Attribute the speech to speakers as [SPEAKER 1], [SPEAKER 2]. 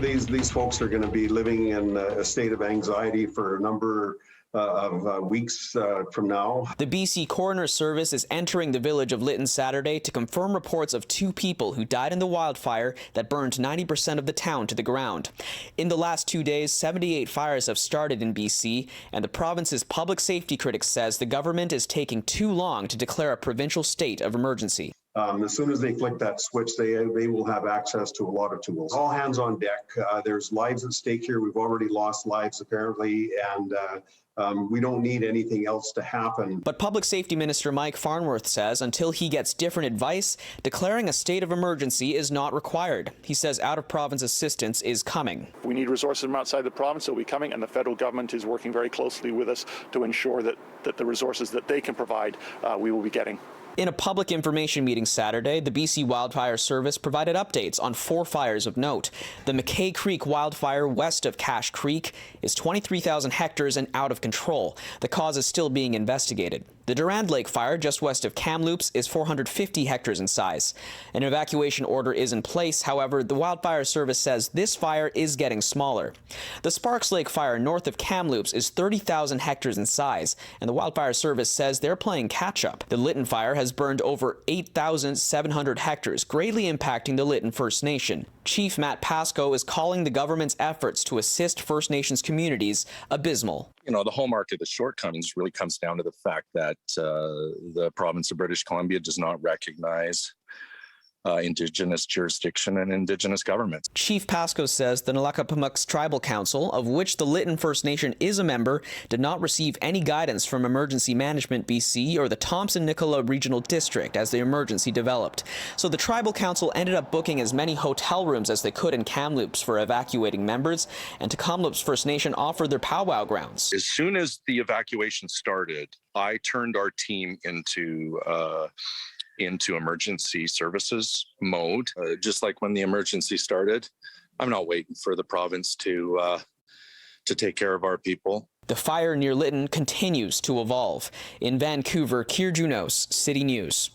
[SPEAKER 1] These folks are going to be living in a state of anxiety for a number of weeks from now.
[SPEAKER 2] The BC Coroner Service is entering the village of Lytton Saturday to confirm reports of 2 people who died in the wildfire that burned 90% of the town to the ground. In the last 2 days, 78 fires have started in BC, and the province's public safety critic says the government is taking too long to declare a provincial state of emergency.
[SPEAKER 1] As soon as they flick that switch, they will have access to a lot of tools. All hands on deck. There's lives at stake here. We've already lost lives, apparently, and we don't need anything else to happen.
[SPEAKER 2] But Public Safety Minister Mike Farnworth says until he gets different advice, declaring a state of emergency is not required. He says out-of-province assistance is coming.
[SPEAKER 3] We need resources from outside the province that will be coming, and the federal government is working very closely with us to ensure that the resources that they can provide, we will be getting.
[SPEAKER 2] In a public information meeting Saturday, the BC Wildfire Service provided updates on 4 fires of note. The McKay Creek wildfire west of Cache Creek is 23,000 hectares and out of control. The cause is still being investigated. The Durand Lake fire just west of Kamloops is 450 hectares in size. An evacuation order is in place. However, the Wildfire Service says this fire is getting smaller. The Sparks Lake fire north of Kamloops is 30,000 hectares in size, and the Wildfire Service says they're playing catch-up. The Lytton fire has burned over 8,700 hectares, greatly impacting the Lytton First Nation. Chief Matt Pascoe is calling the government's efforts to assist First Nations communities abysmal.
[SPEAKER 4] You know, the hallmark of the shortcomings really comes down to the fact that the province of British Columbia does not recognize Indigenous jurisdiction and Indigenous governments.
[SPEAKER 2] Chief Pascoe says the Nalakapamux Tribal Council, of which the Lytton First Nation is a member, did not receive any guidance from Emergency Management BC or the Thompson-Nicola Regional District as the emergency developed. So the Tribal Council ended up booking as many hotel rooms as they could in Kamloops for evacuating members, and to Kamloops First Nation offered their powwow grounds.
[SPEAKER 4] As soon as the evacuation started, I turned our team into emergency services mode. Just like when the emergency started, I'm not waiting for the province to take care of our people.
[SPEAKER 2] The fire near Lytton continues to evolve. In Vancouver, Kier Junos, City News.